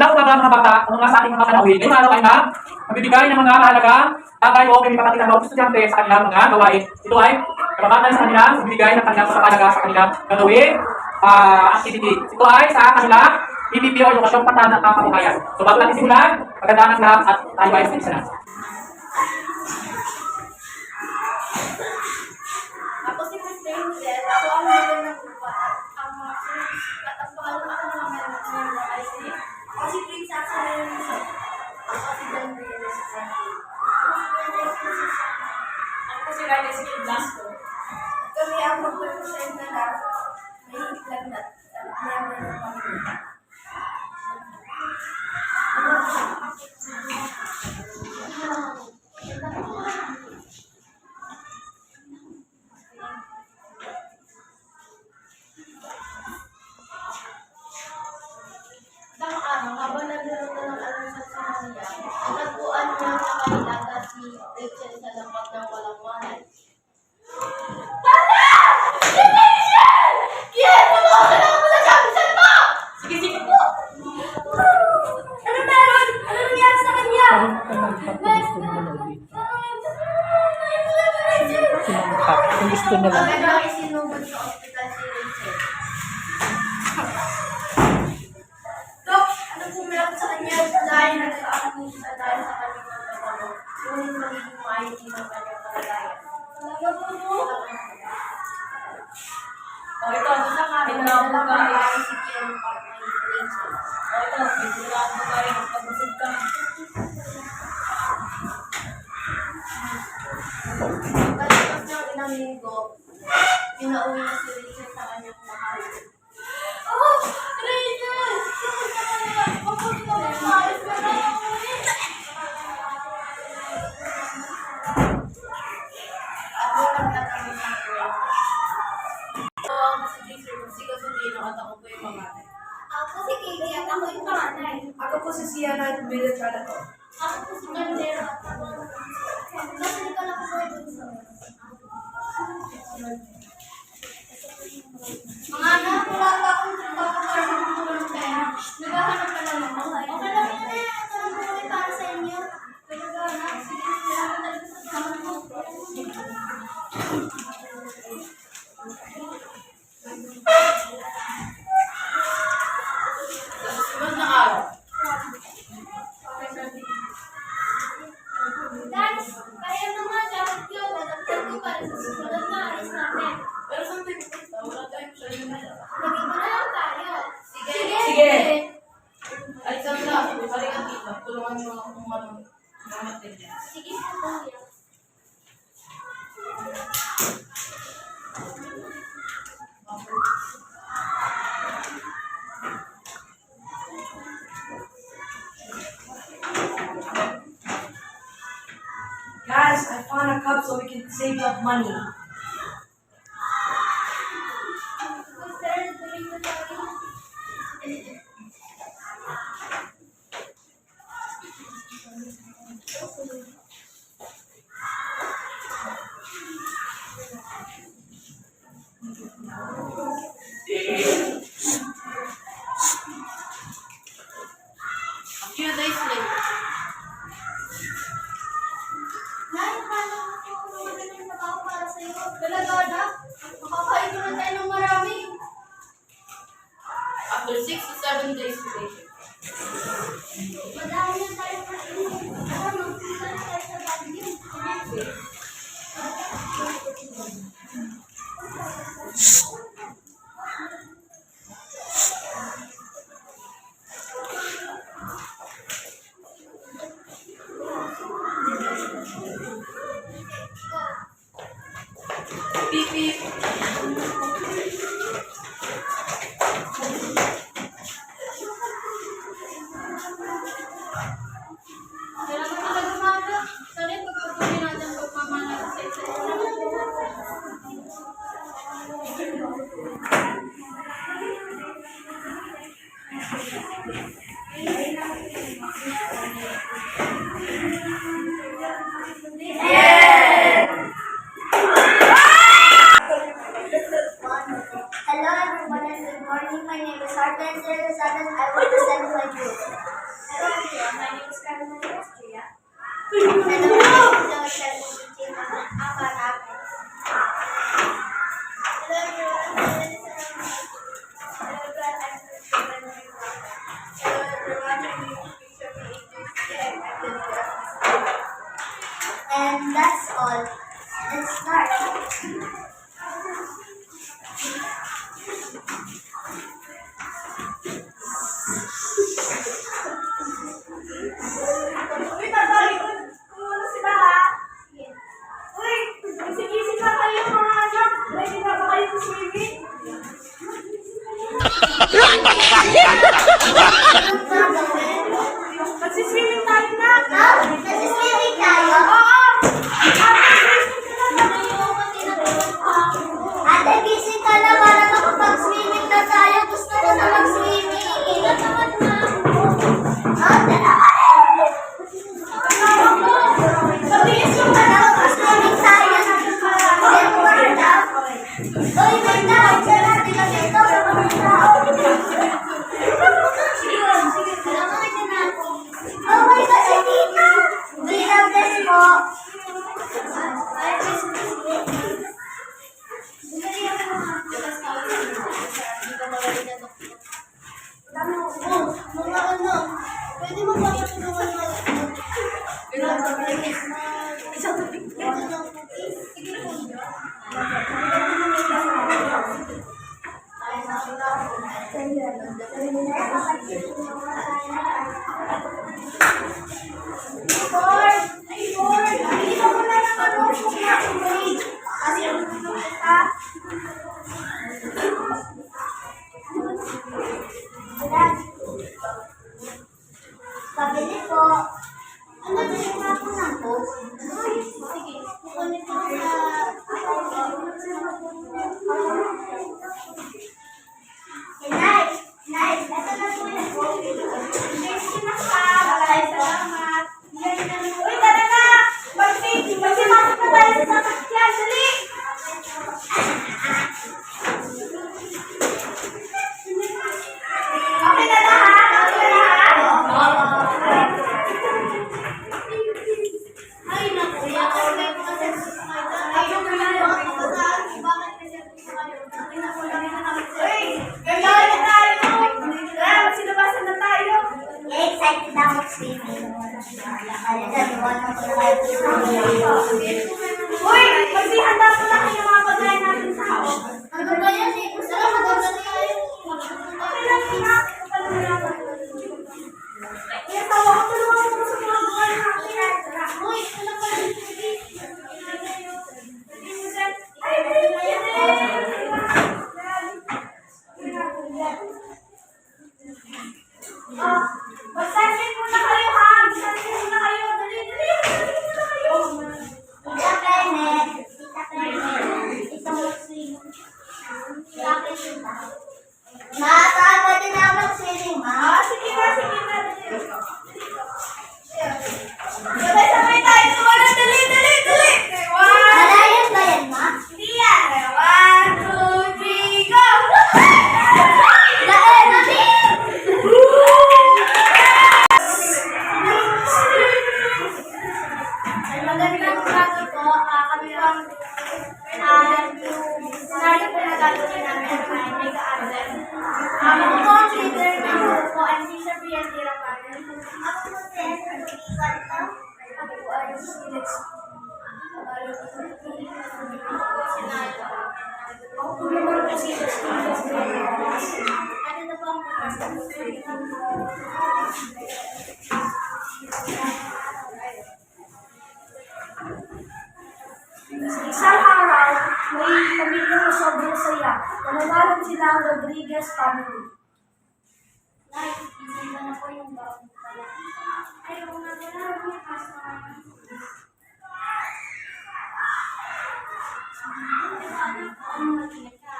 Magandang umaga mga bata, ang mga sa ating mga panauhin. Ngayong araw ay magbibigay ng mga mahalagang bagay o may papakita ng estudyante sa kanilang mga gawain. Ito ay kapabatan sa kanilang magbibigay ng kanilang pagpapalaga sa kanilang gagawin activity. Ito ay sa kanilang PPP o edukasyong patan ng kapabuhayan. So bago natin simulan, magandang ng lahat at tayo ay sa na. Ako si Mr. Miguel. Ako ang leader ng grupo at ang mga at ang pangalan ako ng mga member ay si ako si Prince Axel. Ako si John Reyes. Ako si Reyes Blasco. Kami ang mag-represent na lahat. May higlang na member ng pamilya. Isang araw, habang nagluluto ng almusal si Maria, natagpuan niya sa kanilata si Rachel sa lapat ng walang malay. Tanda! Si Rachel! Kaya tumawa na ako na sabi sa lima! Sige, sige po! Ano meron? Ano nangyari sa kanya? Kung gusto nila. Agad isinugod sa ospital si Rachel. Dok, ano po meron sa kanya? Dahil nagkaano siya dahil sa kanyang pagkakalo. Ngunit magiging maayos din ang kanyang kalagayan. Talaga po? O ito, gusto nga rin na Wala ako kang si Ken para kay Rachel. O ito, gusto nga ako kayo pag-usog ka. Pagkatapos ng ilang linggo, pinauwi na si Rachel sa kanyang mahal. Oh! Rachel! Kamusta ka na? Mabuti ka na maayos ka na ulit! Ako lang tatanong sa akin. Ako si Jason, si Kasundino at ako po yung mamatay. Ako si Katie at ako yung panganay. Ako po si Sienna at Military ako. Ako po si Candera at ako. Kasi ka lang po ito sa mga anak, wala pa akong trabaho para makakawala ng pera. Naghahanap ka lang ako. Okay lang yan eh. Ito lang po kami para sa inyo. Naghahanap. Sige, salamat talaga sa kasama mo. Susunod na araw. Guys, kaya naman dapat yun. Nadagdag ko para sa susunod na alis natin. Pero something, wala tayong siya yun na. Naging mo na lang tayo. Sige. Sige. Ay, sabi na, balik ang tita. Tulungan niyo ako kung mamatay niya. Sige po, kuya. Guys, I found a cup so we can save up money. Sir, tuloy ko tayo. A few days later. Nay, akala ko kung ano yung trabaho para sa'yo. Talaga na? Makakain ko na tayo ng marami. After 6 to 7 days later. Madami na tayo pa rin. Ano, punta na tayo sa Baguio. Beep, beep. Kailangan talaga maaga. Sorry, pagpatuloy natin ang pagmamahal sa isa't isa. Hello everyone and good morning. My name is Arthur Serzadan. I will present my group. And that's all. Let's start. Uy, tatalikan ko muna sila ha. Uy, gising-gising na kayo mga anak. Ready na ba kayo sa swimming? Anong gagawin? Magsiswimming tayo na. Ha? Nasa-swimming tayo? Oo! Ate, gising ka na para makapag-swimming na tayo. Gusto ko na mag-swimming. Ate, Mabilis yung mag-swimming tayo. Uy, may tao. Diyan natin lang ito. Oh my God, si Tita! Bilang bless po. Mga ano, pwede mo ba itulungan mo? Isang tubig. Sige po. Pabili po. Ano ba yung ako na po? Sige, kukunin ko Nay, Nay, ito na po yung coffee. Thank you na ka. Maraming salamat. Uy, tara na! Magsimasok na tayo sa sasakyan. Dali! Okay na lahat? Okay na lahat? Ay, naku, yakap na po kasi sa Ayaw na lang. Bakit kasi sa kayo? Uy, gagawin na tayo. Tara, magsilabasan na tayo. Excited ako mag-swimming. Nagagawa na ko na kayo. Uy, magsihanda po na kayo mga pagkain natin sa house. Ano ba yan eh? Gusto ko mag-ulan tayo. Okay lang, ina. Kapal mo na. Kaya tawa ko tulungan mo sa mga pagkain natin. Tara. Uy, ano ba yan? Ay, magsasin muna kayo ha! Magsasin muna kayo! Dali, dali! Magsasin muna kayo! Tita Kenneth. Tita Kenneth. Ito mag-swimming. Bakit ba? Nakatawa din ako mag-swimming, ma. Ah, sige na, sige na. Sabay-sabay tayo tumala. Dali, dali, dali! Malayas ba yan, ma? Hindi yan! 1, 2, 3, go! Dahil, mami! Ay, magandang umaga po. Kami ang scenario po na gagawin namin ay mega anthem. Ako po ang leader ng grupo. I'm Teacher Brian Tirapan. Ako po si Esther Bigikanta. Ako po ay Felix. Ako po naman po si Ano na po ang Isang araw, may pamilya na sobrang saya. Nanawalan sila ang Rodriguez family. Nay, isang ba na po yung baon pala? Ayaw nga pala, may kaso nga. Ano mag-ingat ka?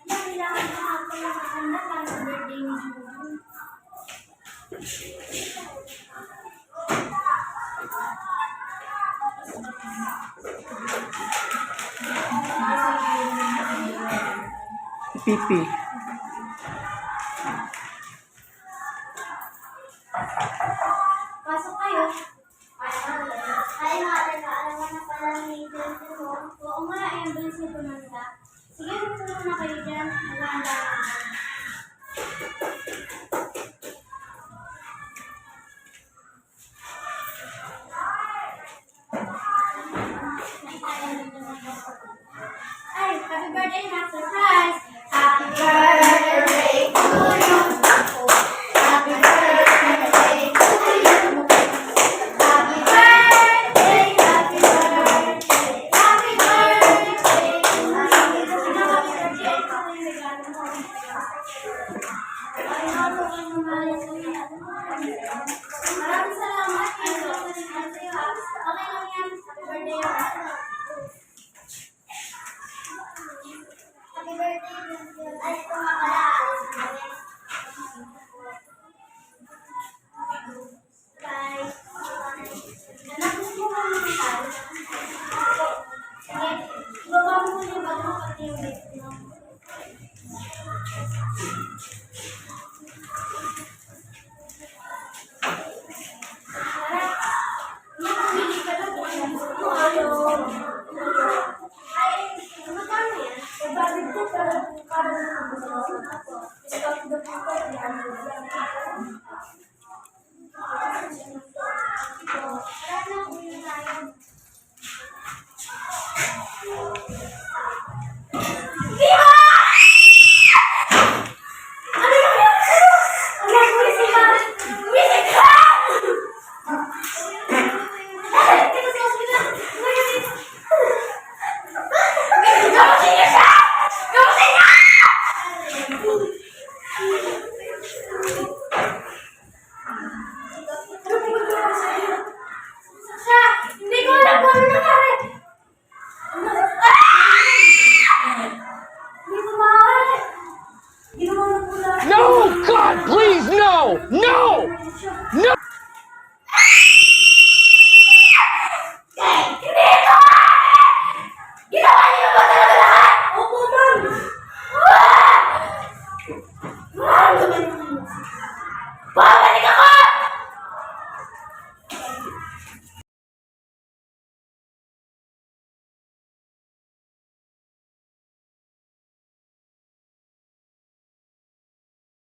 Ano, kailangan ka nga pala maganda para sa birthday ni Juju. Pipi. Pasok kayo. Ay, alam mo na pala ni Jensen mo. Oo nga, ay ang bilis ni Tumanda. Sige, magtulong na kayo dyan. Maganda na. birthday, not surprise. Happy birthday to you. Happy birthday to you. Happy birthday, happy birthday, happy birthday to you. Maraming salamat. Okay lang yan. Happy birthday. Happy birthday. Ay, ito nga pala. Bye. Anak mo ba naman tayo? Sige. Ibaba mo muna yung bago pati yung lift mo. Nakapili ka na po. Ayaw. Ay, magkano yan? Ibalik ko pero parang ako. Stop the people. Hindi ko alam kung ano nangyari. Hindi ko maaari. Hindi ko maaari. No! God, please, no! No!